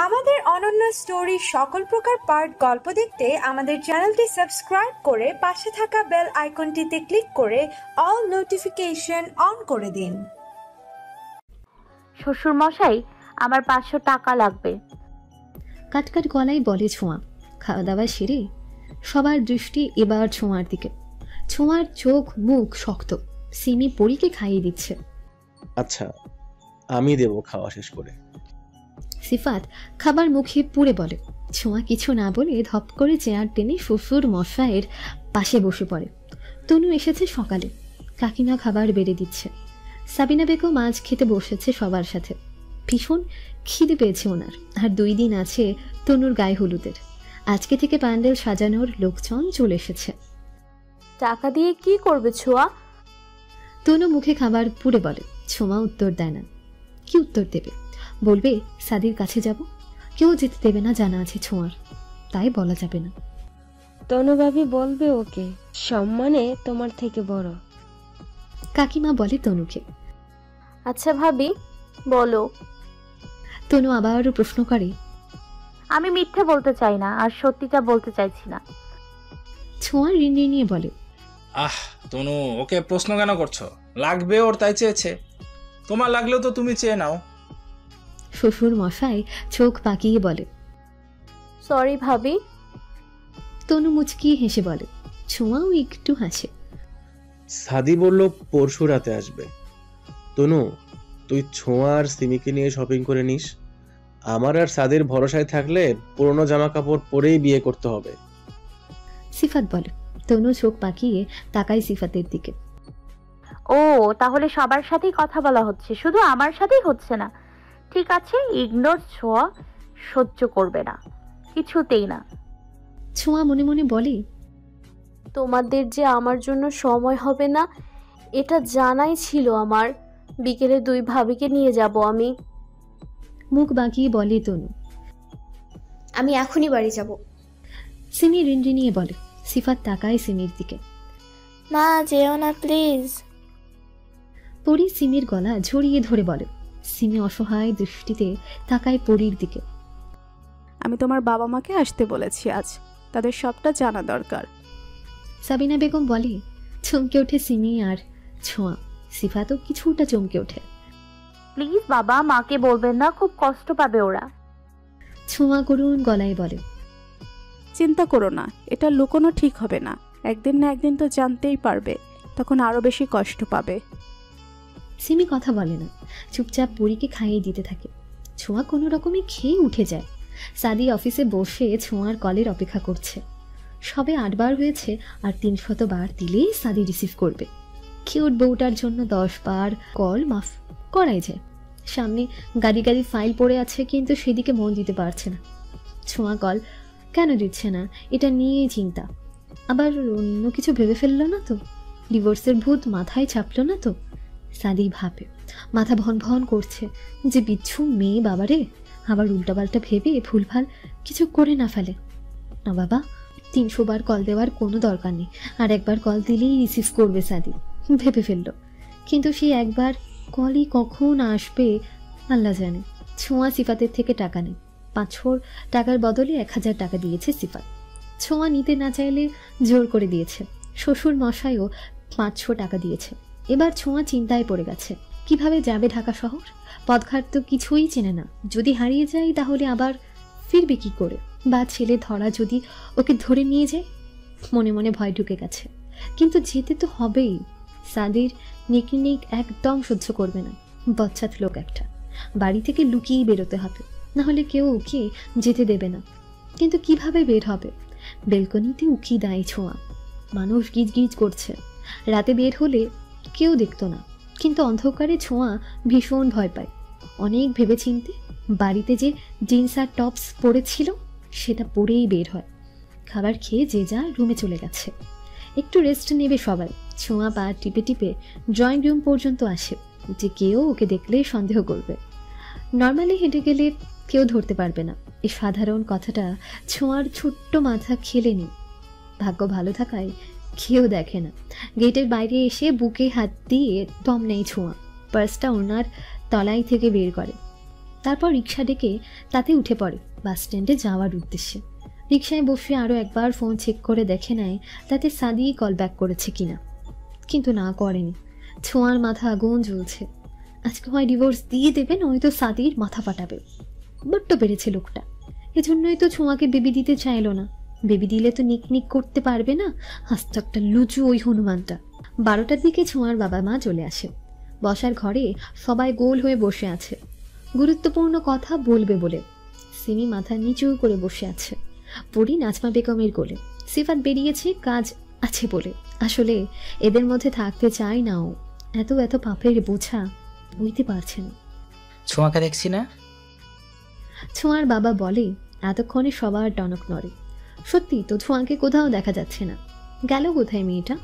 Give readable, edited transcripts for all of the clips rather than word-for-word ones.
আমাদের অনন্য স্টোরি সকল প্রকার পার্ট গল্প দেখতে আমাদের চ্যানেলটি সাবস্ক্রাইব করে পাশে থাকা বেল আইকনটিতে ক্লিক করে অল নোটিফিকেশন অন করে দিন। শ্বশুর মশাই, আমার 500 টাকা লাগবে। কাটকাট গলায় বলে ছোঁয়া। খাওয়া দাওয়া সেরে সবার দৃষ্টি এবার ছোঁয়ার দিকে। ছোঁয়ার চোখ মুখ শক্ত। সিমি পরীকে খাইয়ে দিচ্ছে। আচ্ছা, আমি দেব খাওয়া শেষ করে। সিফাত খাবার মুখে পুরে বলে। ছোঁয়া কিছু না বলে ধপ করে চেয়ার টেনে শ্বশুর মশাইয়ের পাশে বসে পড়ে। তনু এসেছে সকালে, কাকিমা খাবার বেড়ে দিচ্ছে। সাবিনা বেগম মাছ খেতে বসেছে সবার সাথে। ভীষণ খিদে পেয়েছে ওনার। আর 2 দিন আছে তনুর গায়ে হলুদের। আজকে থেকে প্যান্ডেল সাজানোর লোকজন চলে এসেছে। টাকা দিয়ে কি করবে ছোঁয়া? তনু মুখে খাবার পুরে বলে। ছোঁয়া উত্তর দেয় না। কি উত্তর দেবে? বলবে সাদির কাছে যাব? কেউ যেতে দেবে না জানা আছে ছোঁয়ার, তাই বলা যাবে না। তনু ভাবি বলবে ওকে, সম্মানে তোমার থেকে বড়। কাকিমা বলে তনুকে। আচ্ছা ভাবি, বলো। তনু আবারও প্রশ্ন করে। আমি মিথ্যে বলতে চাই না, আর সত্যিটা বলতে চাইছি না। ছোঁয়া ঋণ নিয়ে বলে। তনু, ওকে প্রশ্ন কেন করছো? লাগবে ওর, তাই চেয়েছে। তোমার লাগলেও তো তুমি চেয়ে নাও। শ্বশুর মশাই চোখ পাকিয়ে বলে। সরি ভাবি। তনু মুচকি হেসে বলে। ছোঁয়াও একটু হাসে। সাদি বলল পরশু রাতে আসবে। তনু, তুই ছোঁয়া আর সিমিকে নিয়ে শপিং করে নিস। আমার আর সাদির ভরসায় থাকলে পুরনো জামা কাপড় পরেই বিয়ে করতে হবে। সিফাত বলে। তনু চোখ পাকিয়ে তাকায় সিফাতের দিকে। ও, তাহলে সবার সাথেই কথা বলা হচ্ছে, শুধু আমার সাথেই হচ্ছে না। ঠিক আছে, ইগনোর। ছোঁয়া সহ্য করবে না, কিছুতেই না। ছোঁয়া মনে মনে বলে, তোমাদের যে আমার জন্য সময় হবে না এটা জানাই ছিল আমার। বিকেলে 2 ভাবিকে নিয়ে যাব আমি। মুখ বাঁকিয়ে বলে তনু। আমি এখনই বাড়ি যাব। সিমি রিন্ডি নিয়ে বলে। সিফাত তাকায় সিমির দিকে। মা যেও না প্লিজ। পরি সিমির গলা জড়িয়ে ধরে বলে। সিমি অসহায় দৃষ্টিতে তাকায় পরির দিকে। আমি তোমার বাবা মাকে আসতে বলেছি আজ, তাদের সবটা জানা দরকার। সাবিনা বেগম বলে। চমকে ওঠে সিমি আর ছোঁয়া। সিফাতও কিছুটা চমকে ওঠে। প্লিজ বাবা, মাকে বলবেন না, খুব কষ্ট পাবে ওরা। ছোঁয়া করুণ গলায় বলে। চিন্তা করো না, এটা লুকোনো ঠিক হবে না। একদিন না একদিন তো জানতেই পারবে, তখন আরো বেশি কষ্ট পাবে। সিমি কথা বলে না, চুপচাপ পরীকে খাইয়ে দিতে থাকে। ছোঁয়া কোনো রকমে খেয়ে উঠে যায়। সাদি অফিসে বসে ছোঁয়ার কলের অপেক্ষা করছে। সবে 8 বার হয়েছে, আর 300 বার দিলেই সাদি রিসিভ করবে। কিউট বউটার জন্য 10 বার কল মাফ করাই যায়। সামনে গাড়ি গাড়ি ফাইল পড়ে আছে, কিন্তু সেদিকে মন দিতে পারছে না। ছোঁয়া কল কেন দিচ্ছে না এটা নিয়েই চিন্তা। আবার অন্য কিছু ভেবে ফেললো না তো? ডিভোর্সের ভূত মাথায় চাপলো না তো? সাদি ভাবে, মাথা ভন ভন করছে যে বিচ্ছু মেয়ে বাবারে, আবার উল্টাপাল্টা ভেবে ভুলভাল কিছু করে না ফেলে। না বাবা, 300 বার কল দেওয়ার কোনো দরকার নেই। আর একবার কল দিলেই রিসিভ করবে সাদি ভেবে ফেললো। কিন্তু সেই একবার কলই কখন আসবে আল্লাহ জানে। ছোঁয়া সিফাতের থেকে টাকা নেই। 500 টাকার বদলে 1000 টাকা দিয়েছে সিফাত। ছোঁয়া নিতে না চাইলে জোর করে দিয়েছে। শ্বশুর মশাইও 500 টাকা দিয়েছে। এবার ছোঁয়া চিন্তায় পড়ে গেছে, কিভাবে যাবে ঢাকা শহর? পথঘাট তো কিছুই চেনে না। যদি হারিয়ে যায় তাহলে আবার ফিরবে কি করে? বা ছেলে ধরা যদি ওকে ধরে নিয়ে যায়? মনে মনে ভয় ঢুকে গেছে। কিন্তু যেতে তো হবেই। সাদির নিকনিক একদম সহ্য করবে না। বচ্চাত লোক একটা। বাড়ি থেকে লুকিয়েই বেরোতে হবে, না হলে কেউ ওকে যেতে দেবে না। কিন্তু কিভাবে বের হবে? বেলকনিতে উকি দেয় ছোঁয়া। মানুষ গিজ গিজ করছে। রাতে বের হলে কেউ দেখতো না, কিন্তু অন্ধকারে ছোঁয়া ভীষণ ভয় পায়। অনেক ভেবেচিন্তে বাড়িতে যে জিন্স আর টপস পরেছিল সেটা পরেই বের হয়। খাবার খেয়ে যে যা রুমে চলে গেছে। একটু রেস্ট নেবে সবাই। ছোঁয়া পা টিপে টিপে ড্রয়িং রুম পর্যন্ত আসে, যে কেউ ওকে দেখলে সন্দেহ করবে। নর্মালি হেঁটে গেলে কেউ ধরতে পারবে না, এই সাধারণ কথাটা ছোঁয়ার ছোট্ট মাথা খেলেনি। ভাগ্য ভালো থাকায় কেউ দেখে না। গেটের বাইরে এসে বুকে হাত দিয়ে দম নেই ছোঁয়া। পার্সটা ওনার তলাই থেকে বের করে। তারপর রিক্সা ডেকে তাতে উঠে পড়ে বাস স্ট্যান্ডে যাওয়ার উদ্দেশ্যে। রিক্সায় বসে আরও একবার ফোন চেক করে দেখে নেয় তাতে সাদি কল ব্যাক করেছে কিনা, কিন্তু না করেনি। ছোঁয়ার মাথা আগুন জ্বলছে। আজকে হয় ডিভোর্স দিয়ে দেবে, নয়তো সাদির মাথা ফাটাবে। বড্ড বেড়েছে লোকটা, এজন্যই তো ছোঁয়াকে বেবি দিতে চাইলো না। বেবি দিলে তো নিকনিক করতে পারবে না, হাসত একটা লুচু ওই হনুমানটা। 12টার দিকে ছোঁয়ার বাবা মা চলে আসে। বসার ঘরে সবাই গোল হয়ে বসে আছে, গুরুত্বপূর্ণ কথা বলবে বলে। সিমি মাথা নিচু করে বসে আছে, পরি নাজমা বেগমের কোলে। সিফাত বেরিয়েছে কাজ আছে বলে। আসলে এদের মধ্যে থাকতে চায় না ও, এত এত পাপের বোঝা বইতে পারছে না। ছোঁয়াকে দেখছি না। ছোঁয়ার বাবা বলে এতক্ষণে সবার টনক নড়ে। সত্যি তো ছোঁয়াকে কোথাও দেখা যাচ্ছে না। গেল কোথায় মেয়েটা?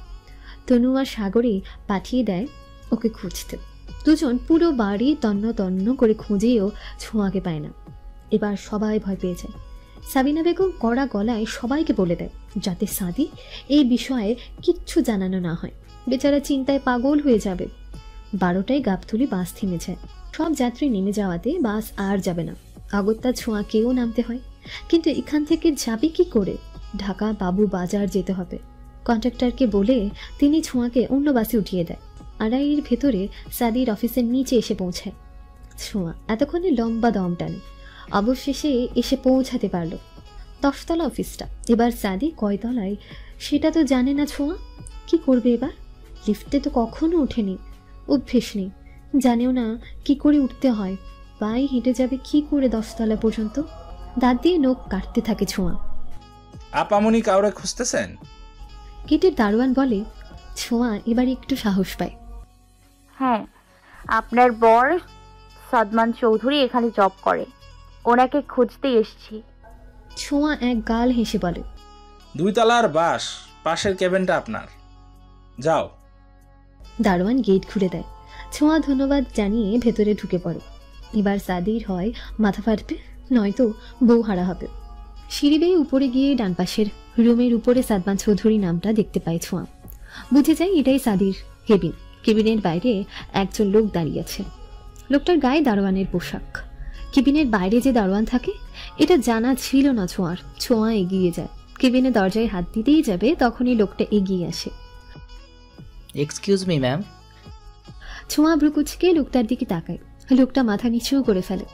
তনু আর সাগরে পাঠিয়ে দেয় ওকে খুঁজতে। দুজন পুরো বাড়ি তন্ন তন্ন করে খুঁজেও ছোঁয়াকে পায় না। এবার সবাই ভয় পেয়ে যায়। সাবিনা বেগম কড়া গলায় সবাইকে বলে দেয় যাতে সাদি এই বিষয়ে কিচ্ছু জানানো না হয়, বেচারা চিন্তায় পাগল হয়ে যাবে। 12টায় গাবতলী বাস থেমে যায়। সব যাত্রী নেমে যাওয়াতে বাস আর যাবে না। আগত্যা ছোঁয়াকেও নামতে হয়, কিন্তু এখান থেকে যাবে কি করে? ঢাকা বাবু বাজার যেতে হবে। কন্ট্রাক্টরকে বলে তিনি ছোঁয়াকে অন্য বাসে উঠিয়ে দেয়। আড়াইয়ের ভেতরে সাদির অফিসের নিচে এসে পৌঁছায়। ছোঁয়া এতক্ষণে লম্বা দম টানে, অবশেষে এসে পৌঁছাতে পারল। 10তলা অফিসটা। এবার সাদি কয়তলায় সেটা তো জানে না ছোঁয়া। কি করবে এবার? লিফটে তো কখনো ওঠেনি, অভ্যেস নেই, জানেও না কি করে উঠতে হয়। পায়ে হেঁটে যাবে কি করে 10তলা পর্যন্ত? দাঁত দিয়ে নখ কাটতে থাকে ছোঁয়া। আপামনি কাউরে খুঁজতেছেন? গেটের দারোয়ান বলে। ছোঁয়া এবার একটু সাহস পায়। হ্যাঁ, আপনার বর সাদমান চৌধুরী এখানে জব করে, ওনাকে খুঁজতে এসেছি। ছোঁয়া এক গাল হেসে বলে, 2 তলার বাস, পাশের কেবিনটা আপনার, যাও। দারোয়ান গেট খুলে দেয়। ছোঁয়া ধন্যবাদ জানিয়ে ভেতরে ঢুকে পড়ে। এবার সাদির হয় মাথা ফাটবে, নয়তো বউ হারা হবে। সিঁড়ি বেয়ে উপরে গিয়ে ডান পাশের রুমের উপরে সাদমান চৌধুরী নামটা দেখতে পায় ছোঁয়া। বুঝে যায় এটাই সাদির কেবিন। কেবিনের বাইরে একজন লোক দাঁড়িয়ে আছে। লোকটার গায়ে দারোয়ানের পোশাক। কেবিনের বাইরে যে দারোয়ান থাকে এটা জানা ছিল না ছোঁয়ার। ছোঁয়া এগিয়ে যায়, কেবিনের দরজায় হাত দিতেই যাবে, তখনই লোকটা এগিয়ে আসে। Excuse me ma'am. ছোঁয়া ভ্রুকুচকে লোকটার দিকে তাকায়। লোকটা মাথা নিচু করে ফেলে।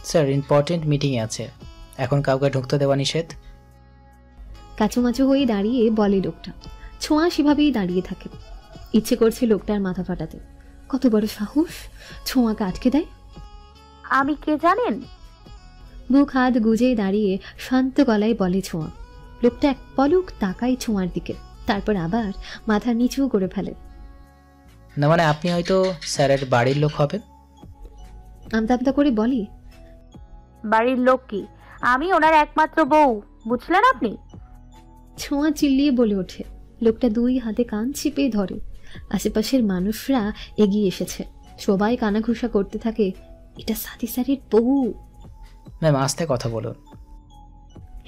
স্যার, ইম্পর্টেন্ট মিটিং আছে, এখন কাউকে ঢুকতে দেওয়া নিষেধ। কাচুমাচু হয়ে দাঁড়িয়ে বলে লোকটা। ছোঁয়া সেভাবেই দাঁড়িয়ে থাকে। ইচ্ছে করছে লোকটার মাথা ফাটাতে। কত বড় সাহস, ছোঁয়াকে আটকে দেয়। আমি কে জানেন? বুক হাত গুজে দাঁড়িয়ে শান্ত গলায় বলে ছোঁয়া। লোকটা এক পলক তাকায় ছোঁয়ার দিকে, তারপর আবার মাথা নিচু করে ফেলে। না মানে আপনি হয়তো স্যারের বাড়ির লোক হবেন। আমতা আমতা করে বলি, বাড়ির লোক কি? আমি ওনার একমাত্র বউ, বুঝলেন আপনি? ছোঁয়া চিল্লিয়ে বলে ওঠে। লোকটা 2 হাতে কান চিপে ধরে। আশেপাশের মানুষরা এগিয়ে এসেছে, সবাই কানাঘুষা করতে থাকে, এটা সাদি স্যারের বউ। ম্যাম আস্তে কথা বলুন।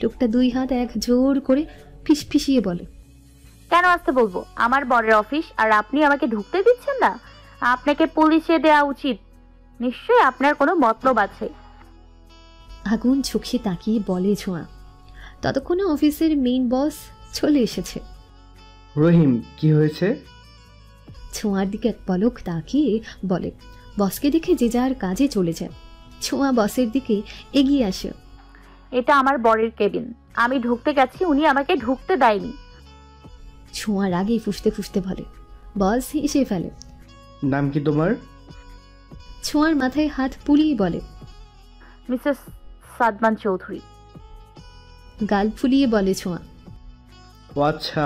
লোকটা 2 হাত এক জোর করে ফিসফিসিয়ে বলে। কেন আসতে বলবো? আমার বরের অফিস, আর আপনি আমাকে ঢুকতে দিচ্ছেন না? আপনাকে পুলিশে দেওয়া উচিত। নিশ্চয়ই আপনার কোনো মতলব আছে। আগুন চোখে তাকিয়ে বলে ছোঁয়া। ততক্ষণে অফিসের মেইন বস চলে এসেছে। রহিম, কি হয়েছে? ছোঁয়ার দিকে এক পলক তাকিয়ে বলে। বসকে দেখে যে যার কাজে চলে যায়। ছোঁয়া বসের দিকে এগিয়ে আসে। এটা আমার বরের কেবিন, আমি ঢুকতে গেছি, উনি আমাকে ঢুকতে দেয়নি। ছোঁয়ার আগে ফুসতে ফুসতে বলে। বস হেসে ফেলে। নাম কি তোমার? ছোঁয়ার মাথায় হাত পুলিয়ে বলে, মিসেস সাদমান চৌধুরী। গাল ফুলিয়ে বলে ছোঁয়া। ও আচ্ছা,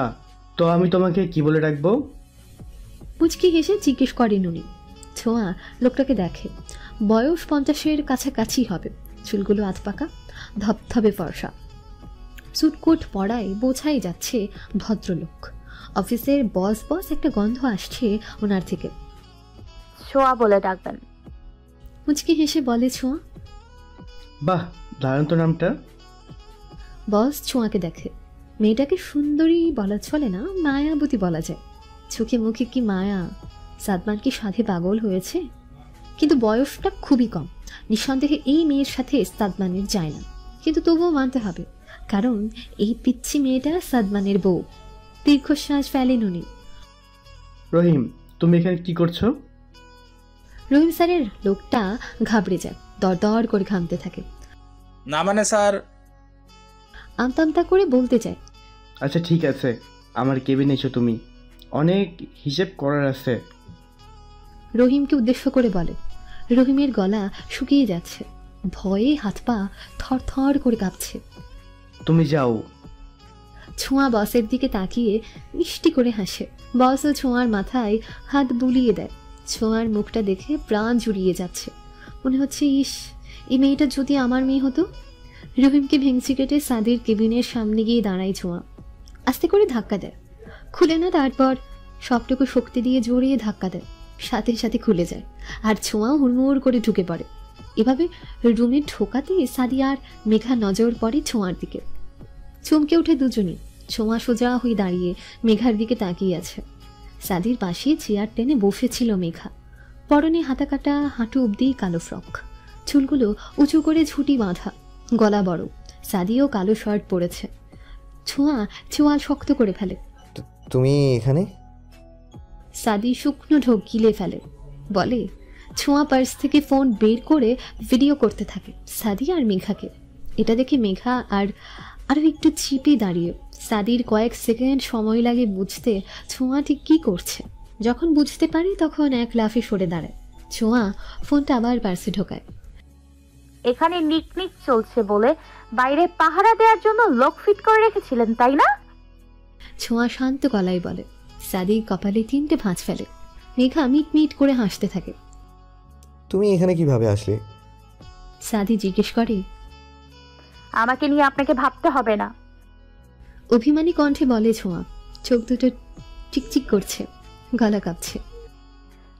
তো আমি তোমাকে কি বলে ডাকবো? মুচকি হেসে জিজ্ঞেস করেন উনি। ছোঁয়া লোকটাকে দেখে। বয়স 50-এর কাছাকাছি হবে। চুলগুলো আধপাকা, ধপধপে ফর্সা। সুটকোট পরায় বোঝাই যাচ্ছে ভদ্রলোক। অফিসের বস বস একটা গন্ধ আসছে ওনার থেকে। ছোঁয়া বলে ডাকবেন। মুচকি হেসে বলে ছোঁয়া। বাহ, দারুণ তো নামটা। বস ছোঁয়াকে দেখে। মেয়েটাকে সুন্দরী বলা চলে না, মায়াবতী বলা যায়। চোখে মুখে কি মায়া! সাদমান কি সাধে পাগল হয়েছে? কিন্তু বয়সটা খুবই কম। নিঃসন্দেহে এই মেয়ের সাথে সাদমানের যায় না, কিন্তু তবুও মানতে হবে, কারণ এই পিচ্ছি মেয়েটা সাদমানের বউ। দীর্ঘশ্বাস ফেলেন উনি। রহিম, তুমি এখানে কি করছো? রহিম স্যারের লোকটা ঘাবড়ে যায়, দরদর করে ঘামতে থাকে। না মানে স্যার। আমতা আমতা করে বলতে যায়। আচ্ছা ঠিক আছে, আমার কেবিনে এসো তুমি, অনেক হিসেব করার আছে। রহিমকে উদ্দেশ্য করে বলে। রহিমের গলা শুকিয়ে যাচ্ছে, ভয়ে হাত পা থর থর করে কাঁপছে। তুমি যাও। ছোঁয়া বসের দিকে তাকিয়ে মিষ্টি করে হাসে। বসও ছোঁয়ার মাথায় হাত বুলিয়ে দেয়। ছোঁয়ার মুখটা দেখে প্রাণ জুড়িয়ে যাচ্ছে, মনে হচ্ছে ইস, এই মেয়েটা যদি আমার মেয়ে হতো। রহিমকে ভেঙচি কেটে সাদির কেবিনের সামনে গিয়ে দাঁড়ায় ছোঁয়া। আস্তে করে ধাক্কা দেয়, খুলে না, তারপর সবটুকু শক্তি দিয়ে জড়িয়ে ধাক্কা দেয়, সাথে সাথে খুলে যায়, আর ছোঁয়া হুড়মুড় করে ঢুকে পড়ে। এভাবে রুমে ঢোকাতে সাদি আর মেঘা নজর পড়ে ছোঁয়ার দিকে। চমকে উঠে দুজনই। ছোঁয়া সোজা হয়ে দাঁড়িয়ে মেঘার দিকে তাকিয়ে আছে। সাদির পাশে চেয়ার টেনে বসেছিল মেঘা। পরনে হাতাকাটা হাঁটু অব্দি কালো ফ্রক, চুলগুলো উঁচু করে ঝুঁটি বাঁধা, গলা বড়। সাদিও কালো শার্ট পরেছে। ছোঁয়া চোয়াল শক্ত করে ফেলে। তুমি এখানে? সাদি শুকনো ঢোক গিলে ফেলে, বলে। ছোঁয়া পার্স থেকে ফোন বের করে ভিডিও করতে থাকে সাদি আর মেঘাকে। এটা দেখে মেঘা আরও একটু চিপে দাঁড়িয়ে। সাদির কয়েক সেকেন্ড সময় লাগে বুঝতে ছোঁয়া ঠিক কী করছে। যখন বুঝতে পারে তখন এক লাফে সরে দাঁড়ায়। ছোঁয়া ফোনটা আবার পার্সে ঢোকায়। এখানে নিকনিক চলছে বলে বাইরে পাহারা দেওয়ার জন্য লোক ফিট করে রেখেছিলেন, তাই না? ছোঁয়া শান্ত গলায় বলে। সাদি কপালে 3টে ভাঁজ ফেলে। মেঘা মিট মিট করে হাসতে থাকে। তুমি এখানে কিভাবে আসলে? সাদি জিজ্ঞেস করে। আমাকে নিয়ে আপনাকে ভাবতে হবে না, অভিমানী কণ্ঠে বলে ছোঁয়া। চোখ দুটো চিকচিক করছে, গলা কাঁপছে।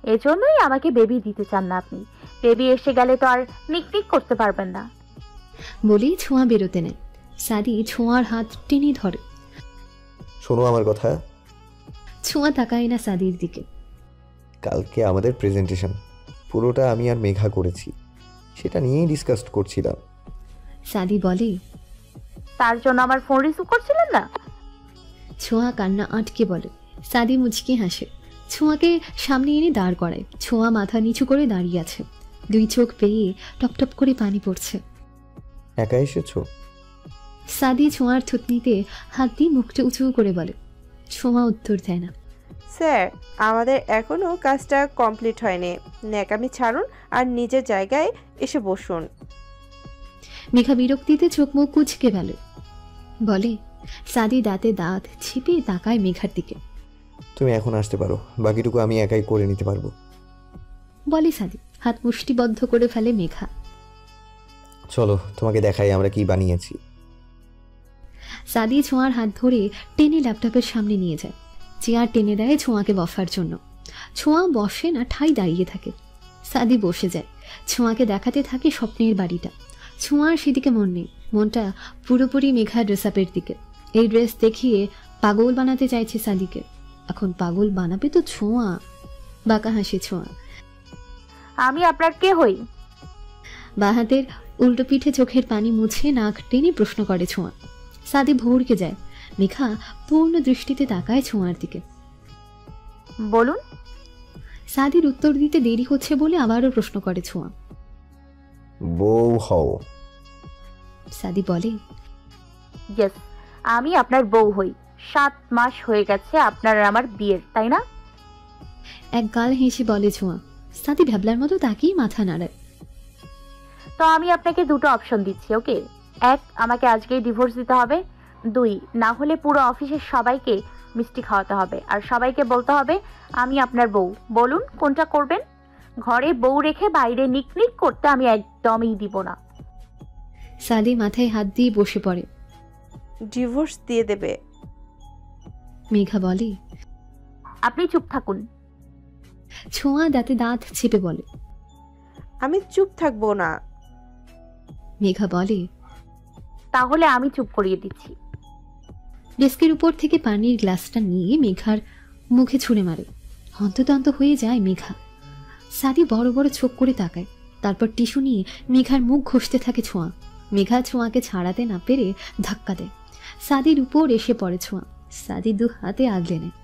এজন্যই আমাকে বেবি দিতে চান না আপনি। বেবি এসে গেলে তো আর নিকনিক করতে পারবেন না। বলেই ছোঁয়া বেরোতে নেয়। সাদি ছোঁয়ার হাত টেনে ধরে। শোনো আমার কথা। ছোঁয়া তাকায় না সাদির দিকে। কালকে আমাদের প্রেজেন্টেশন পুরোটা আমি আর মেঘা করেছি, সেটা নিয়েই ডিসকাস করছিলাম। সাদি বলে। তার জন্য আমার ফোন রিসিভ করছিলেন না? ছোঁয়া কান্না আটকে বলে। সাদি মুচকি হাসে। ছোঁয়াকে সামনে এনে দাঁড় করায়। ছোঁয়া মাথা নিচু করে দাঁড়িয়ে আছে, 2 চোখ পেয়ে টপটপ করে পানি পড়ছে। একা এসেছো? সাদি ছোঁয়ার থুতনিতে হাত দিয়ে মুখটা উঁচু করে বলে। ছোঁয়া উত্তর দেয় না। স্যার, আমাদের এখনো কাজটা কমপ্লিট হয়নি। ন্যাকামি ছাড়ুন আর নিজের জায়গায় এসে বসুন। মেঘা বিরক্তিতে চোখ মুখ কুচকে ফেলে, বলে। সাদি দাঁতে দাঁত ছিপে তাকায় মেঘার দিকে। তুমি এখন আসতে পারো, বাকিটুকু আমি একাই করে নিতে পারবো, বলে সাদি। হাত মুষ্টিবদ্ধ করে ফেলে মেঘা। চলো তোমাকে দেখাই আমরা কি বানিয়েছি। সাদি ছোঁয়ার হাত ধরে টেনে ল্যাপটপের সামনে নিয়ে যায়। চেয়ার টেনে দেয় ছোঁয়াকে বসার জন্য। ছোঁয়া বসে না, ঠাই দাঁড়িয়ে থাকে। সাদি বসে যায়। ছোঁয়াকে দেখাতে থাকে স্বপ্নের বাড়িটা। ছোঁয়ার সেদিকে মন নেই, মনটা পুরোপুরি মেঘা ড্রেস আপের দিকে। এই ড্রেস দেখিয়ে পাগল বানাতে চাইছে সাদিকে। এখন পাগল বানাবে তো ছোঁয়া। বাঁকা হাসি ছোঁয়া। আমি আপনার কে হই? বাঁ হাতের উল্টো পিঠে চোখের পানি মুছে নাক টেনে প্রশ্ন করে ছোঁয়া। সাদি ভরকে যায়। মেঘা পূর্ণ দৃষ্টিতে তাকায় ছোঁয়ার দিকে। বলুন। সাদির উত্তর দিতে দেরি হচ্ছে বলে আবারও প্রশ্ন করে ছোঁয়া। বউ হও। সাদি বলে। ইয়েস, আমি আপনার বউ হই। 7 মাস হয়ে গেছে আপনার আর আমার বিয়ের, তাই না? এক গাল হেসে বলে ছোঁয়া। সাদি ভ্যাবলার মতো তাকিয়ে মাথা নাড়ায়। তো আমি আপনাকে 2টো অপশন দিচ্ছি, ওকে? 1, আমাকে আজকেই ডিভোর্স দিতে হবে। 2, না হলে পুরো অফিসের সবাইকে মিষ্টি খাওয়াতে হবে আর সবাইকে বলতে হবে আমি আপনার বউ। বলুন কোনটা করবেন? ঘরে বউ রেখে বাইরে নিকনিক করতে আমি একদমই দিব না। সাদি মাথায় হাত দিয়ে বসে পড়ে। ডিভোর্স দিয়ে দেবে। মেঘা বলে। আপনি চুপ থাকুন। ছোঁয়া দাঁতে দাঁত চেপে বলে। আমি চুপ থাকবো না। মেঘা বলে। তাহলে আমি চুপ করিয়ে দিচ্ছি। ডেস্কের উপর থেকে পানির গ্লাসটা নিয়ে মেঘার মুখে ছুঁড়ে মারে। হন্তদন্ত হয়ে যায় মেঘা। সাদি বড় বড় চোখ করে তাকায়, তারপর টিস্যু নিয়ে মেঘার মুখ ঘষতে থাকে ছোঁয়া। মেঘা ছোঁয়াকে ছাড়াতে না পেরে ধাক্কা দেয়, সাদির উপর এসে পড়ে ছোঁয়া। সাদি দু হাতে আগলে নেয়,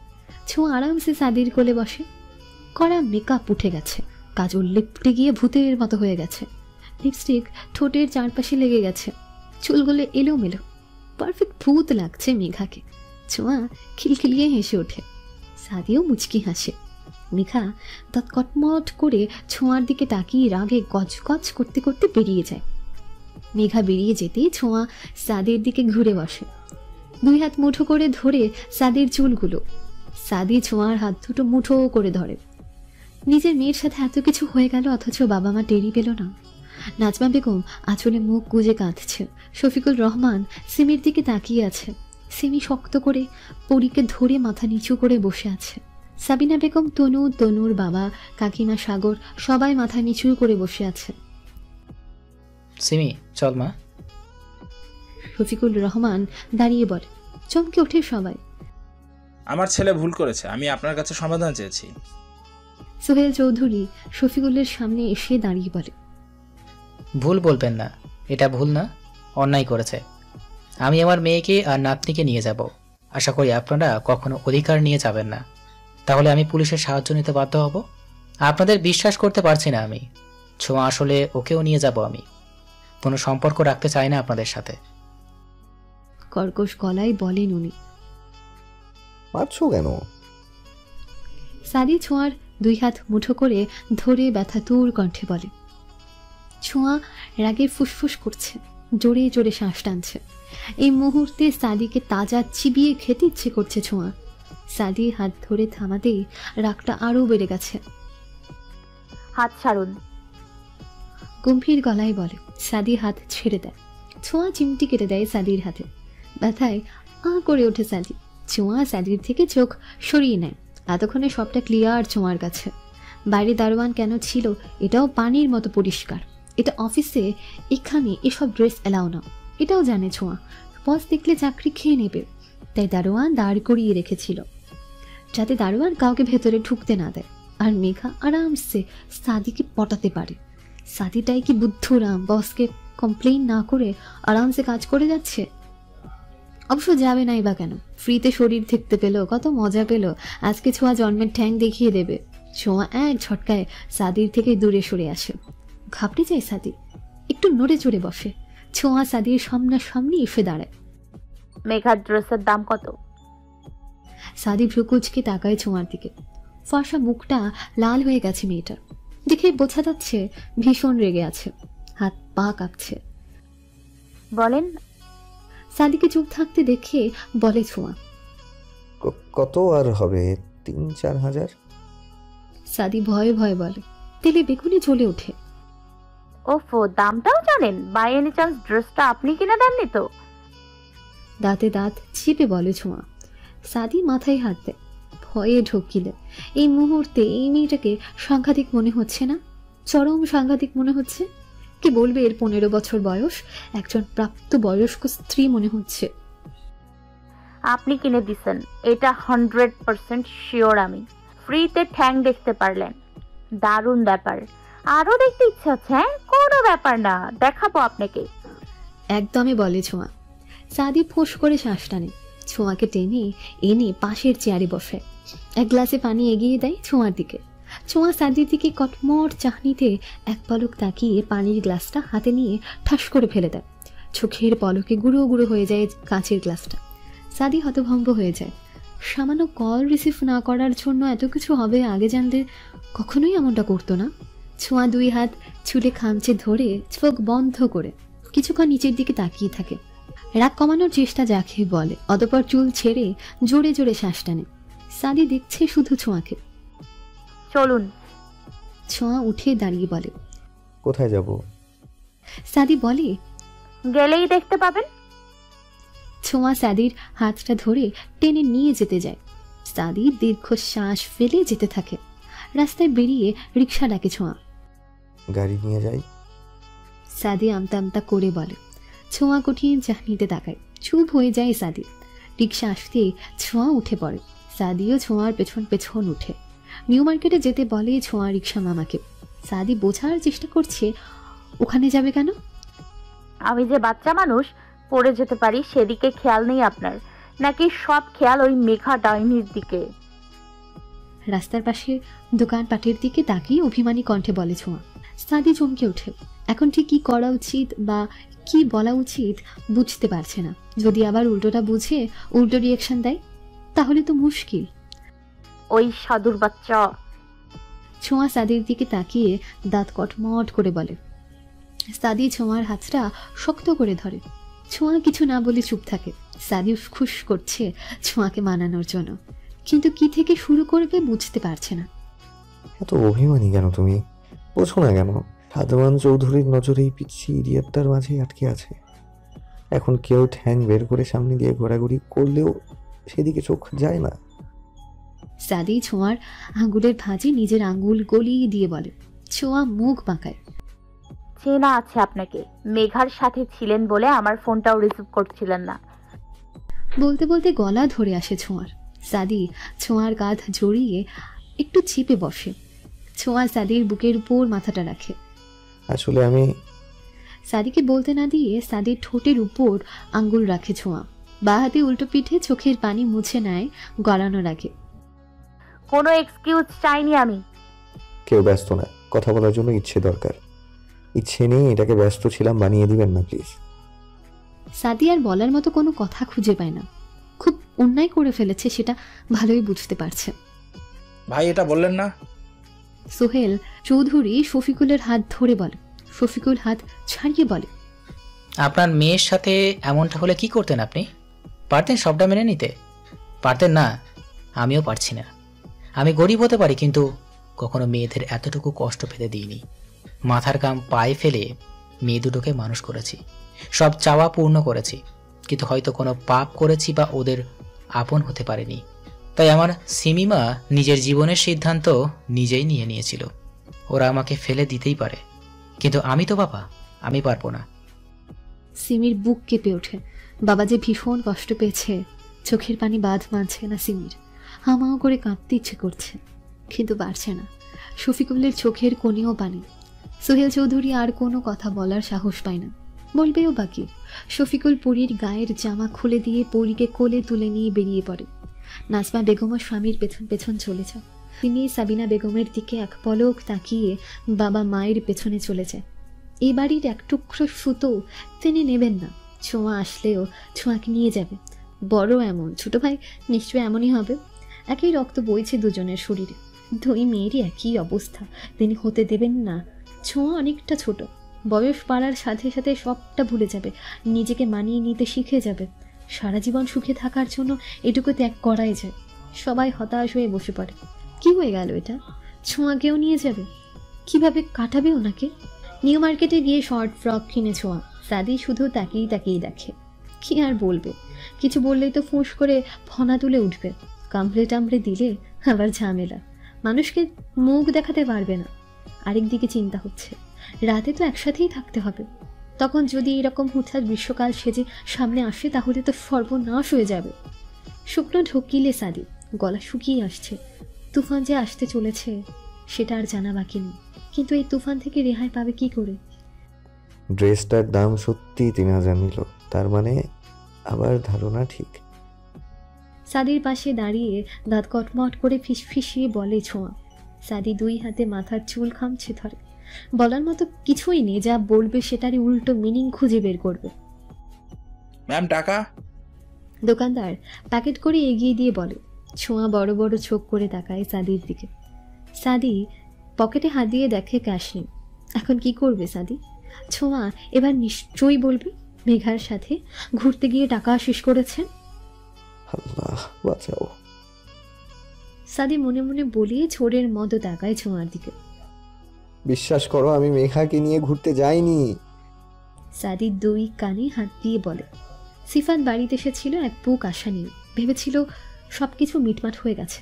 ছোঁয়া আরামসে সাদির কোলে বসে। কড়া মেকআপ উঠে গেছে, কাজল লিপটে গিয়ে ভূতের মতো হয়ে গেছে, লিপস্টিক ঠোঁটের চারপাশে লেগে গেছে, চুলগুলো এলোমেলো। পারফেক্ট ভূত লাগছে মেঘাকে। ছোঁয়া খিলখিলিয়ে হেসে ওঠে, সাদিও মুচকি হাসে। মেঘা দাঁত কটমট করে ছোঁয়ার দিকে তাকিয়ে রাগে গজগজ করতে করতে বেরিয়ে যায়। মেঘা বেরিয়ে যেতেই ছোঁয়া সাদির দিকে ঘুরে বসে, দুই হাত মুঠো করে ধরে সাদির চুলগুলো। সাদি ছোঁয়ার হাত দুটো মুঠো করে ধরে। নিজের মেয়ের সাথে এত কিছু হয়ে গেল, অথচ বাবা মা টেরি পেল না। নাজমা বেগম আঁচলে মুখ গুজে কাঁদছে, শফিকুল রহমান সিমির দিকে তাকিয়ে আছে। সিমি শক্ত করে পরীকে ধরে মাথা নিচু করে বসে আছে। সাবিনা বেগম, তনু, তনুর বাবা, কাকিমা, সাগর সবাই মাথা নিচু করে বসে আছে। সিমি চল মা। শফিকুল রহমান দাঁড়িয়ে বলে। চমকে ওঠে সবাই। আমার ছেলে ভুল করেছে, আমি আপনার কাছে সমাধান চেয়েছি। সোহেল চৌধুরী শফিকুলের সামনে এসে দাঁড়িয়ে বলে, ভুল বলবেন না, এটা ভুল না, অন্যায় করেছে। আমি আমার মেয়েকে আর নাতনিকে নিয়ে যাব। আশা করি আপনারা কখনো অধিকার নিয়ে যাবেন না, তাহলে আমি পুলিশের সাহায্য নিতে বাধ্য হব। আপনাদের বিশ্বাস করতে পারছি না আমি। ছোঁয়া আসলে ওকেও নিয়ে যাব আমি। কোনো সম্পর্ক রাখতে চাই না আপনাদের সাথে। কর্কশ গলায় বলেন উনি। মারছো কেন? সাদি ছোঁয়ার দুই হাত মুঠো করে ধরে ব্যথাতুর কণ্ঠে বলে। ছোঁয়া রাগে ফুসফুস করছে, জোরে জোরে শ্বাস টানছে। এই মুহূর্তে সাদিকে তাজা চিবিয়ে খেতে ইচ্ছে করছে ছোঁয়া। সাদি হাত ধরে থামাতেই রাগটা আরো বেড়ে গেছে। হাত ছাড়ুন, গম্ভীর গলায় বলে। সাদি হাত ছেড়ে দেয়। ছোঁয়া চিমটি কেটে দেয় সাদির হাতে। ব্যথায় আ করে ওঠে সাদি। ছোঁয়া সাদির থেকে চোখ সরিয়ে নেয়। এতক্ষণে সবটা ক্লিয়ার ছোঁয়ার কাছে। বাইরে দারোয়ান কেন ছিল এটাও পানির মতো পরিষ্কার। এটা অফিসে, এখানে এসব ড্রেস এলাও না, এটাও জানে ছোঁয়া। বস দেখলে চাকরি খেয়ে নেবে, তাই দারোয়ান দাঁড় করিয়ে রেখেছিল, যাতে দারোয়ান কাউকে ভেতরে ঢুকতে না দেয়। আর মেঘা আরামসে সাদিকে পটাতে পারে। সাদিটাই কি বুদ্ধরাম, বসকে কমপ্লেইন না করে আরামসে কাজ করে যাচ্ছে। অবশ্য যাবে নাই বা কেন, ফ্রিতে শরীর দেখতে পেল, কত মজা পেল। আজকে ছোঁয়া জন্মের ঠ্যাং দেখিয়ে দেবে। ছোঁয়া এক ঝটকায় সাদির থেকে দূরে সরে আসে। ঘাবড়ে যায় সাদি, একটু নড়ে চড়ে বসে। ছোঁয়া সাদির সামনাসামনি এসে দাঁড়ায়। মেঘার ড্রেসের দাম কত? সাদি ভ্রুকুচকে তাকায় ছোঁয়ার দিকে। ফর্সা মুখটা লাল হয়ে গেছে মেয়েটার, দেখে বোঝা যাচ্ছে ভীষণ রেগে আছে, হাত পা কাঁপছে। বলেন। সাদিকে চুপ থাকতে দেখে বলে ছোঁয়া। কত আর হবে, ৩-৪ হাজার। সাদি ভয়ে ভয়ে বলে। তেলে বেগুনি জ্বলে ওঠে। ওফো, দামটাও জানেন? বাই এনি চান্স ড্রেসটা আপনি কিনে দেননি তো? দাঁতে দাঁত চিপে বলে ছোঁয়া। সাদি মাথায় হাত দেয়, ভয়ে ঢকিলে। এই মুহূর্তে এই মেয়েটাকে সাংঘাতিক মনে হচ্ছে না? চরম সাংঘাতিক মনে হচ্ছে। কি বলবে, এর 15 বছর বয়স, একজন প্রাপ্ত বয়স্ক স্ত্রী মনে হচ্ছে। আপনি কিনে দিছেন, এটা 100% শিওর। আমি ফ্রিতে ঠ্যাং দেখতে পারলেন, দারুণ ব্যাপার। আরো দেখতে ইচ্ছে হচ্ছে? হ্যাঁ, কোনো ব্যাপার না, দেখাবো আপনাকে। একদমই বলে ছোঁয়া। সাদি ফোঁস করে শ্বাস টানে, ছোঁয়াকে টেনে এনে পাশের চেয়ারে বসে। এক গ্লাসে পানি এগিয়ে দেয় ছোঁয়ার দিকে। ছোঁয়া সাদির দিকে কটমট চাহনিতে এক পলক তাকিয়ে পানির গ্লাসটা হাতে নিয়ে ঠাস করে ফেলে দেয়। চোখের পলকে গুঁড়ো গুঁড়ো হয়ে যায় কাঁচের গ্লাসটা। সাদি হতভম্ব হয়ে যায়। সামান্য কল রিসিভ না করার জন্য এত কিছু হবে, আগে জানলে কখনোই এমনটা করতো না। ছোঁয়া দুই হাত চুলে খামচে ধরে চোখ বন্ধ করে কিছুক্ষণ নিচের দিকে তাকিয়ে থাকে। রাগ কমানোর চেষ্টা যাকে বলে। অতঃপর চুল ছেড়ে জোরে জোরে শ্বাস টানে। সাদি দেখছে শুধু ছোঁয়াকে। চলুন। ছোঁয়া উঠে দাঁড়িয়ে বলে। কোথায় যাব? সাদি বলে, গেলেই দেখতে পাবেন। ছোঁয়া সাদির হাতটা ধরে টেনে নিয়ে যেতে যায়। সাদি দীর্ঘশ্বাস ফেলে যেতে থাকে। রাস্তায় বেরিয়ে রিক্সা ডাকে ছোঁয়া। গাড়ি নিয়ে যাই। সাদি আমতা আমতা করে বলে। ছোঁয়া কঠিন চাহনিতে তাকায়। চুপ হয়ে যায় সাদি। রিক্সা আসতে ছোঁয়া উঠে পড়ে। সাদিও ছোঁয়ার পেছন পেছন উঠে। নিউ মার্কেটে যেতে বলে ছোঁয়া রিক্সা মামাকে। সাদি বোঝার চেষ্টা করছে ওখানে যাবে কেন। আমি যে বাচ্চা মানুষ, পড়ে যেতে পারি সেদিকে খেয়াল নেই আপনার, নাকি সব খেয়াল ওই মেঘা ডাইনির দিকে? রাস্তার পাশে দোকানপাটের দিকে তাকিয়ে অভিমানী কণ্ঠে বলে ছোঁয়া। সাদি চমকে ওঠে। এখন ঠিক কি করা উচিত বা কি বলা উচিত বুঝতে পারছে না। যদি আবার উল্টোটা বুঝে উল্টো রিয়াকশন দেয় তাহলে তো মুশকিল। ওই সাধুর বাচ্চা। ছোঁয়া সাদির দিকে তাকিয়ে দাঁত কটমট করে বলে। সাদি ছোঁয়ার হাতটা শক্ত করে ধরে। ছোঁয়া কিছু না বলে চুপ থাকে। সাদি খুশ করছে ছোঁয়াকে মানানোর জন্য, কিন্তু কি থেকে শুরু করবে বুঝতে পারছে না। এত অভিমানী কেন তুমি? বোঝো না কেন? সাদমান চৌধুরীর নজরে এই পিচ্ছি ইডিয়েটটার মাঝেই আটকে আছে। এখন কেউ ঠ্যাং বের করে সামনে দিয়ে ঘোরাঘুরি করলেও সেদিকে চোখ যায় না। সাদি ছোঁয়ার আঙ্গুলের ভাঁজে নিজের আঙ্গুল গলিয়ে দিয়ে বলে। ছোঁয়া মুখ বাঁকায়। চেনা আছে আপনাকে, মেঘার সাথে ছিলেন বলে আমার ফোনটাও রিসিভ করছিলেন না। বলতে বলতে গলা ধরে আসে ছোঁয়ার। সাদি ছোঁয়ার কাঁধ জড়িয়ে একটু চিপে বসে। ছোঁয়া সাদির বুকের উপর মাথাটা রাখে। আসলে আমি সাদিকে বলতে না দিয়ে সাদির ঠোঁটের উপর আঙ্গুল রাখে ছোঁয়া। বা হাতে উল্টো পিঠে চোখের পানি মুছে নেয় গড়ানোর আগে। কোনো এক্সকিউজ চাইনি আমি। কেউ ব্যস্ত না, কথা বলার জন্য ইচ্ছে দরকার। ইচ্ছে নেই, এটাকে ব্যস্ত ছিলাম বানিয়ে দিবেন না প্লিজ। সাদি আর বলার মতো কোনো কথা খুঁজে পায় না। খুব অন্যায় করে ফেলেছে সেটা ভালোই বুঝতে পারছে। ভাই এটা বললেন না? সোহেল চৌধুরী শফিকুলের হাত ধরে বলে। শফিকুল হাত ছাড়িয়ে বলে, আপনার মেয়ের সাথে এমনটা হলে কি করতেন আপনি? পারতেন সবটা মেনে নিতে? পারতেন না? আমিও পারছি না। আমি গরিব হতে পারি, কিন্তু কখনো মেয়েদের এতটুকু কষ্ট পেতে দিইনি। মাথার কাম পায়ে ফেলে মেয়ে দুটোকে মানুষ করেছি, সব চাওয়া পূর্ণ করেছি, কিন্তু হয়তো কোনো পাপ করেছি বা ওদের আপন হতে পারেনি। তাই আমার সিমিমা নিজের জীবনের সিদ্ধান্ত নিজেই নিয়েছিল। ওরা আমাকে ফেলে দিতেই পারে, কিন্তু আমি তো বাবা, আমি পারবো না। সিমির বুক কেঁপে ওঠে। বাবা যে ভীষণ কষ্ট পেয়েছে, চোখের পানি বাঁধ মানছে না সিমির। হামাও করে কাঁদতে ইচ্ছে করছে, কিন্তু পারছে না। শফিকুলের চোখের কোণেও পানি। সোহেল চৌধুরী আর কোনো কথা বলার সাহস পায় না, বলবেও বাকি। শফিকুল পরীর গায়ের জামা খুলে দিয়ে পরীকে কোলে তুলে নিয়ে বেরিয়ে পড়ে। নাজমা বেগম ও স্বামীর পেছন পেছন চলে যায়। তিনি সাবিনা বেগমের দিকে এক পলক তাকিয়ে বাবা মায়ের পেছনে চলে যায়। এই বাড়ির এক টুকরো সুতো তিনি নেবেন না। ছোঁয়া আসলেও ছোঁয়াকে নিয়ে যাবে। বড় এমন, ছোট ভাই নিশ্চয়ই এমনই হবে। একই রক্ত বইছে দুজনের শরীরে। দুই মেয়েরই একই অবস্থা, তিনি হতে দেবেন না। ছোঁয়া অনেকটা ছোট, বয়স বাড়ার সাথে সাথে সবটা ভুলে যাবে, নিজেকে মানিয়ে নিতে শিখে যাবে। সারা জীবন সুখে থাকার জন্য এটুকু ত্যাগ করাই যায়। সবাই হতাশ হয়ে বসে পড়ে। কি হয়ে গেল এটা? ছোঁয়াকেও নিয়ে যাবে? কিভাবে কাটাবে ওনাকে? নিউ মার্কেটে গিয়ে শর্ট ফ্রক কিনে ছোঁয়া। সাদি শুধু তাকিয়ে তাকিয়ে দেখে। কি আর বলবে? কিছু বললেই তো ফুঁস করে ফনা তুলে উঠবে। কামড়ে টামড়ে দিলে আবার ঝামেলা। মানুষকে মুখ দেখাতে পারবে না। আরেকদিকে চিন্তা হচ্ছে, রাতে তো একসাথেই থাকতে হবে। তখন যদি এরকম হুঠাৎ গ্রীষ্মকাল সেজে সামনে আসে তাহলে তো সর্বনাশ হয়ে যাবে। শুকনো ঢকিলে সাদি, গলা শুকিয়ে আসছে। তুফান যে আসতে চলেছে সেটা আর জানা বাকি নেই, কিন্তু এই তুফান থেকে রেহাই পাবে কি করে? ড্রেসটার দাম সত্যি 3000 নিল, তার মানে আবার ধারণা ঠিক। সাদির পাশে দাঁড়িয়ে দাঁত কটমট করে ফিসফিসিয়ে বলে ছোঁয়া। সাদি দুই হাতে মাথার চুল খামছে ধরে। বলার মতো কিছুই নেই, যা বলবে সেটারই উল্টো মিনিং খুঁজে বের করবে। ম্যাম টাকা? দোকানদার প্যাকেট করে এগিয়ে দিয়ে বলে। ছোঁয়া বড় বড় চোখ করে তাকায় সাদির দিকে। সাদি পকেটে হাত দিয়ে দেখে ক্যাশ নেই। এখন কি করবে সাদি? ছোঁয়া এবার নিশ্চয়ই বলবে মেঘার সাথে ঘুরতে গিয়ে টাকা শেষ করেছে। আল্লাহ বাঁচাও। সাদি মনে মনে বলে ছোড়ের মতো তাকায় ছোঁয়ার দিকে। বিশ্বাস করো, আমি মেঘাকে নিয়ে ঘুরতে যাইনি। সাদি দুই কানে হাত দিয়ে বলে। সিফাত বাড়িতে এসেছিল এক বুক আশা নিয়ে। ভেবেছিল সবকিছু মিটমাট হয়ে গেছে,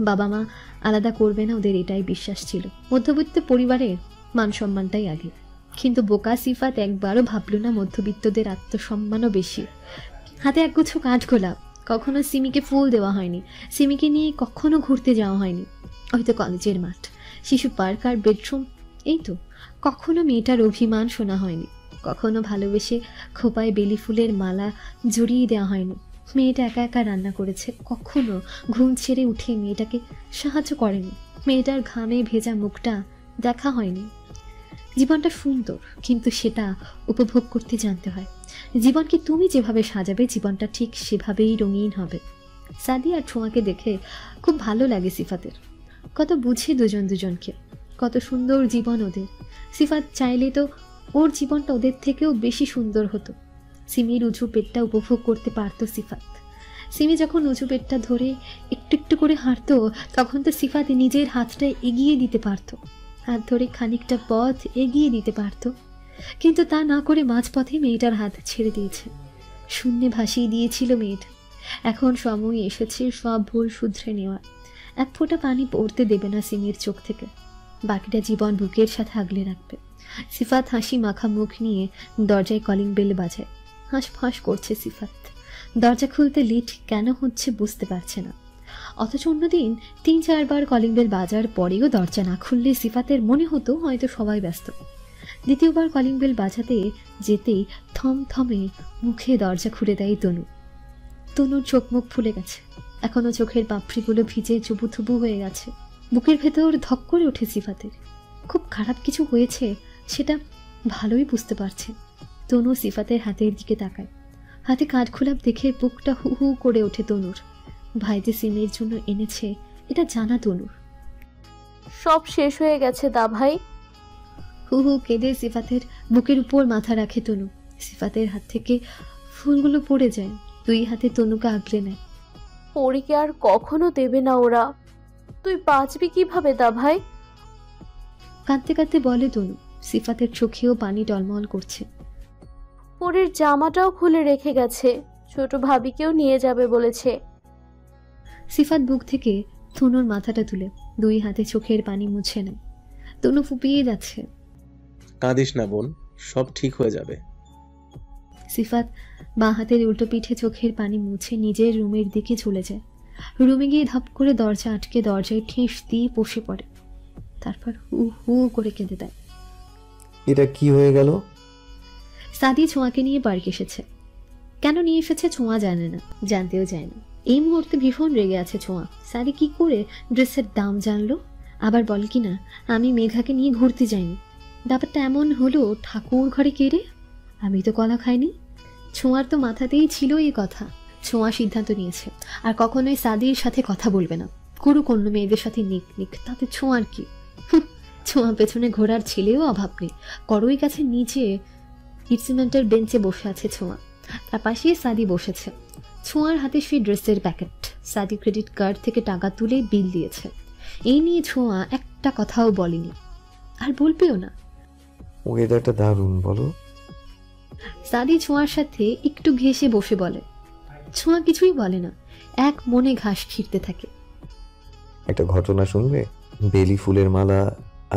বাবা মা আলাদা করবে না, ওদের এটাই বিশ্বাস ছিল। মধ্যবিত্ত পরিবারের মান সম্মানটাই আগে। কিন্তু বোকা সিফাত একবারও ভাবল না মধ্যবিত্তদের আত্মসম্মানও বেশি। হাতে একগুচ্ছ কাঠগোলাপ। কখনো সিমিকে ফুল দেওয়া হয়নি, সিমিকে নিয়ে কখনো ঘুরতে যাওয়া হয়নি। হয়তো কলেজের মাঠ, শিশু পার্ক আর বেডরুম। এই তো, কখনো মেয়েটার অভিমান শোনা হয়নি, কখনো ভালোবেসে খোপায় বেলি ফুলের মালা জড়িয়ে দেওয়া হয়নি। মেয়েটা একা একা রান্না করেছে, কখনো ঘুম ছেড়ে উঠে মেয়েটাকে সাহায্য করেনি। মেয়েটার ঘামে ভেজা মুখটা দেখা হয়নি। জীবনটা সুন্দর, কিন্তু সেটা উপভোগ করতে জানতে হয়। জীবনকে তুমি যেভাবে সাজাবে, জীবনটা ঠিক সেভাবেই রঙিন হবে। সাদি আর ছোঁয়াকে দেখে খুব ভালো লাগে সিফাতের। কত বুঝে দুজন দুজনকে, কত সুন্দর জীবন ওদের। সিফাত চাইলে তো ওর জীবনটা ওদের থেকেও বেশি সুন্দর হতো। সিমির উঁচু পেটটা উপভোগ করতে পারতো সিফাত। সিমি যখন উঁচু পেটটা ধরে একটু একটু করে হাঁটতো, তখন তো সিফাত নিজের হাতটা এগিয়ে দিতে পারতো, হাত ধরে খানিকটা পথ এগিয়ে দিতে পারতো। কিন্তু তা না করে মাঝপথে মেয়েটার হাত ছেড়ে দিয়েছে, শূন্যে ভাসিয়ে দিয়েছিল মেয়েটা। এখন সময় এসেছে সব ভুল শুধরে নেওয়ার। এক ফোঁটা পানি পড়তে দেবে না সিমির চোখ থেকে, বাকিটা জীবন বুকের সাথে আগলে রাখবে। সিফাত হাসি মাখা মুখ নিয়ে দরজায় কলিং বেল বাজায়। হাঁসফাঁস করছে সিফাত, দরজা খুলতে লেট কেন হচ্ছে বুঝতে পারছে না। অথচ অন্যদিন 3-4 বার কলিং বেল বাজার পরেও দরজা না খুললে সিফাতের মনে হতো হয়তো সবাই ব্যস্ত। দ্বিতীয়বার কলিং বেল বাজাতে যেতেই থমথমে মুখে দরজা খুলে দেয় তনু। তনুর চোখ মুখ ফুলে গেছে, এখনো চোখের পাপড়িগুলো ভিজে চুবুথুবু হয়ে গেছে। বুকের ভেতর ধক করে ওঠে সিফাতের। খুব খারাপ কিছু হয়েছে সেটা ভালোই বুঝতে পারছে। তনু সিফাতের হাতের দিকে তাকায়, হাতে কাঠখোলাপ দেখে বুকটা হু হু করে ওঠে তনুর। ভাই যে সিমের জন্য এনেছে এটা জানা তনুর। সব শেষ হয়ে গেছে দা ভাই। হু হু কেঁদে সিফাতের বুকের উপর মাথা রাখে তনু। সিফাতের হাত থেকে ফুলগুলো পড়ে যায়, 2 হাতে তনুকে আগলে নেয়। পরীকে আর কখনো দেবে না ওরা। তুই বাঁচবি কিভাবে দা ভাই? কাঁদতে কাঁদতে বলে তনু। সিফাতের চোখেও পানি টলমল করছে। পরীর জামাটাও খুলে রেখে গেছে, ছোট ভাবিকেও নিয়ে যাবে বলেছে। সিফাত বুক থেকে তনুর মাথাটা তুলে 2 হাতে চোখের পানি মুছে নেয়। তনু ফুপিয়ে যাচ্ছে। কাঁদিস না বোন, সব ঠিক হয়ে যাবে। সিফাত বাঁ হাতের উল্টো পিঠে চোখের পানি মুছে নিজের রুমের দিকে চলে যায়। রুমে গিয়ে ধপ করে দরজা আটকে দরজায় ঠেস দিয়ে বসে পড়ে। তারপর হু হু করে কেঁদে দেয়। এটা কি হয়ে গেল? সাদি ছোঁয়াকে নিয়ে পার্ক এসেছে। কেন নিয়ে এসেছে ছোঁয়া জানে না, জানতেও চায় না। এই মুহূর্তে ভীষণ রেগে আছে ছোঁয়া। সাদি কি করে ড্রেসের দাম জানলো, আবার বল কি না আমি মেঘাকে নিয়ে ঘুরতে যাইনি। ব্যাপারটা এমন হলো ঠাকুর ঘরে কেড়ে, আমি তো কলা খাইনি। ছোঁয়ার তো মাথাতেই ছিল এই কথা। ছোঁয়া সিদ্ধান্ত নিয়েছে আর কখনোই সাদির সাথে কথা বলবে না। করুক অন্য মেয়েদের সাথে নিক নিক, তাতে ছোঁয়ার কি। ছোঁয়া পেছনে ঘোরার ছেলেও অভাব নেই। করোই কাছে নিচে ইনস্ট্রুমেন্টের বেঞ্চে বসে আছে ছোঁয়া, তার পাশে সাদি বসেছে। ছোঁয়ার হাতে সেই ড্রেসের প্যাকেট। সাদি ক্রেডিট কার্ড থেকে টাকা তুলে বিল দিয়েছে। এই নিয়ে ছোঁয়া একটা কথাও বলেনি, আর বলবেও না। ওয়েদারটা দারুণ বলো। সাদি ছোঁয়ার সাথে একটু ঘেঁষে বসে বলে। ছোঁয়া কিছুই বলে না, এক মনে ঘাস ছিঁড়তে থাকে। একটা ঘটনা শুনবে? বেলি ফুলের মালা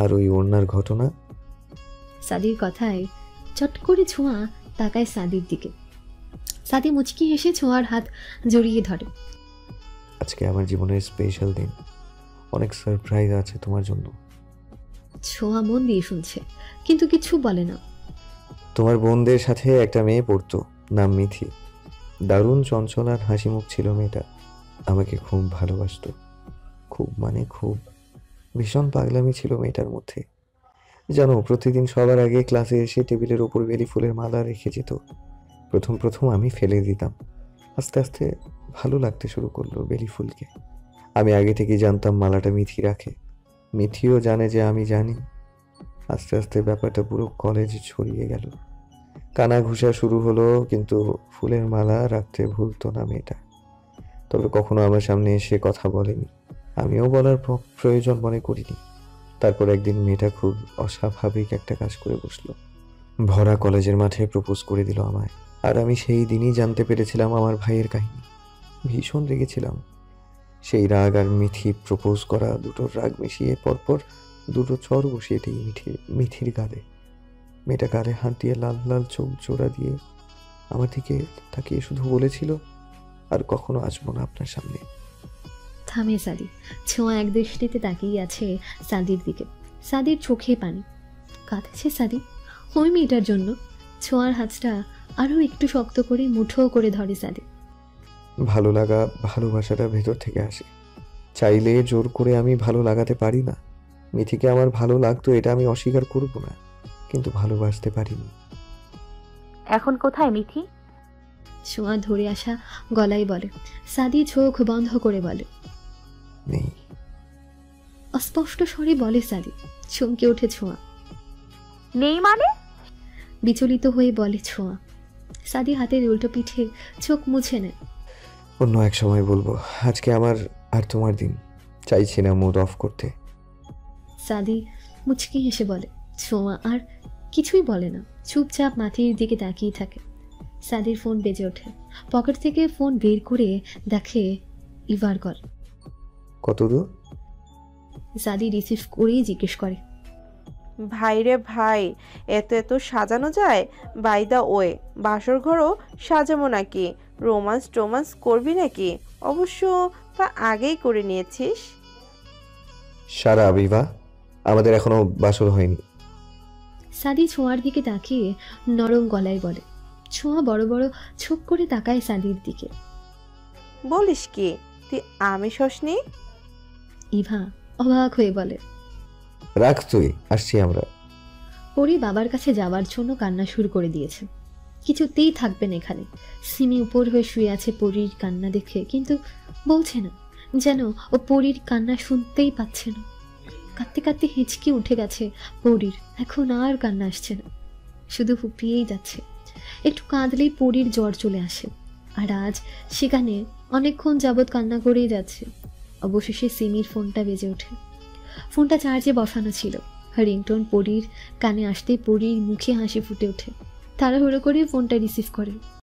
আর ওই ওড়নার ঘটনা। সাদির কথায় চট করে ছোঁয়া তাকায় সাদির দিকে। সাদি মুচকি হেসে ছোঁয়ার হাত জড়িয়ে ধরে। আজকে আমার জীবনের স্পেশাল দিন, অনেক সারপ্রাইজ আছে তোমার জন্য। ছোঁয়া মন দিয়ে শুনছে, কিন্তু কিছু বলে না। তোমার বোনদের সাথে একটা মেয়ে পড়তো, নাম মিথি। দারুণ চঞ্চল আর হাসি মুখ ছিল মেয়েটা। আমাকে খুব ভালোবাসতো, খুব মানে খুব। ভীষণ পাগলামি ছিল মেয়েটার মধ্যে। জানো, প্রতিদিন সবার আগে ক্লাসে এসে টেবিলের ওপর বেলি ফুলের মালা রেখে যেত। প্রথম আমি ফেলে দিতাম, আস্তে আস্তে ভালো লাগতে শুরু করলো বেলি ফুলকে। আমি আগে থেকেই জানতাম মালাটা মিথি রাখে, মিথিও জানে যে আমি জানি। আস্তে আস্তে ব্যাপারটা পুরো কলেজে ছড়িয়ে গেল। কানা ঘুষা শুরু হলো, কিন্তু ফুলের মালা রাখতে ভুলতো না মেয়েটা। তবে কখনো আমার সামনে এসে কথা বলেনি, আমিও বলার প্রয়োজন মনে করিনি। তারপর একদিন মেয়েটা খুব অস্বাভাবিক একটা কাজ করে বসলো। ভরা কলেজের মাঠে প্রপোজ করে দিল আমায়। আর আমি সেই দিনই জানতে পেরেছিলাম আমার ভাইয়ের কাহিনী। ভীষণ রেগেছিলাম। সেই রাগ আর মিথি প্রপোজ করা, দুটোর রাগ মিশিয়ে পরপর 2 চর বসিয়ে দিই মিথির গালে। মেয়েটা গালে হাত দিয়ে লাল লাল চোখ জোড়া দিয়ে আমার দিকে তাকিয়ে শুধু বলেছিল, আর কখনো আসবো না আপনার সামনে। থামে সাদি। ছোঁয়া এক দৃষ্টিতে তাকিয়ে আছে সাদির দিকে। সাদির চোখে পানি। কাঁদছে সাদি ওই মেয়েটার জন্য। ছোঁয়ার হাতটা আরও একটু শক্ত করে মুঠো করে ধরে সাদি। ভালো লাগা ভালোবাসাটা ভেতর থেকে আসে, চাইলে জোর করে আমি ভালো লাগাতে পারি না। মিথিকে আমার ভালো লাগতো, এটা আমি অস্বীকার করব না, কিন্তু ভালোবাসতে পারিনি। এখন কোথায় মিথি? ছোঁয়া ধরে আসা গলায় বলে। সাদি চোখ বন্ধ করে বলে, নেই। অস্পষ্ট স্বরে বলে সাদি। চমকে ওঠে ছোঁয়া। নেই মানে? বিচলিত হয়ে বলে ছোঁয়া। সাদি হাতের উল্টো পিঠে চোখ মুছে নেয়। অন্য এক সময় বলবো, আজকে আমার আর তোমার দিন, চাইছি না মুড অফ করতে। সাদি মুচকি হেসে বলে। ছোঁয়া আর কিছুই বলে না, চুপচাপ মাটির দিকে তাকিয়ে থাকে। সাদির ফোন বেজে ওঠে। পকেট থেকে ফোন বের করে দেখে ইভার কল। কত দূর? সাদি রিসিভ করেই জিজ্ঞেস করে, ভাই রে ভাই, এত এত সাজানো যায়? বাই দা ওয়ে, বাসর ঘরও সাজাবো নাকি? টোমান্স করবি নাকি? অবশ্য তা আগেই করে নিয়েছিস। সারা বিভা, আমাদের এখনো বাসর হয়নি। সাদি ছোঁয়ার দিকে তাকিয়ে নরম গলায় বলে। ছোঁয়া বড় বড় চোখ করে তাকায় সাদির দিকে। বলিস কি, তুই আমি শসনি? ইভা অবাক হয়ে বলে, রাখ তুই, আসছি আমরা। পরি বাবার কাছে যাওয়ার জন্য কান্না শুরু করে দিয়েছে। কিছুতেই থাকবেন এখানে। সিমি উপর হয়ে শুয়ে আছে পরীর কান্না দেখে, কিন্তু বলছে না, যেন ও পরীর কান্না শুনতেই পাচ্ছে না। কাঁদতে কাঁদতে হিচকি উঠে গেছে পরীর। এখন আর কান্না আসছে না, শুধু ফুপিয়েই যাচ্ছে। একটু কাঁদলেই পরীর জ্বর চলে আসে। আর আজ সেখানে অনেকক্ষণ যাবৎ কান্না করেই যাচ্ছে। অবশেষে সিমির ফোনটা বেজে ওঠে। ফোনটা চার্জে বসানো ছিল। রিংটোন পরীর কানে আসতেই পরীর মুখে হাসি ফুটে ওঠে। তাড়াহুড়ো করে ফোনটা রিসিভ করে।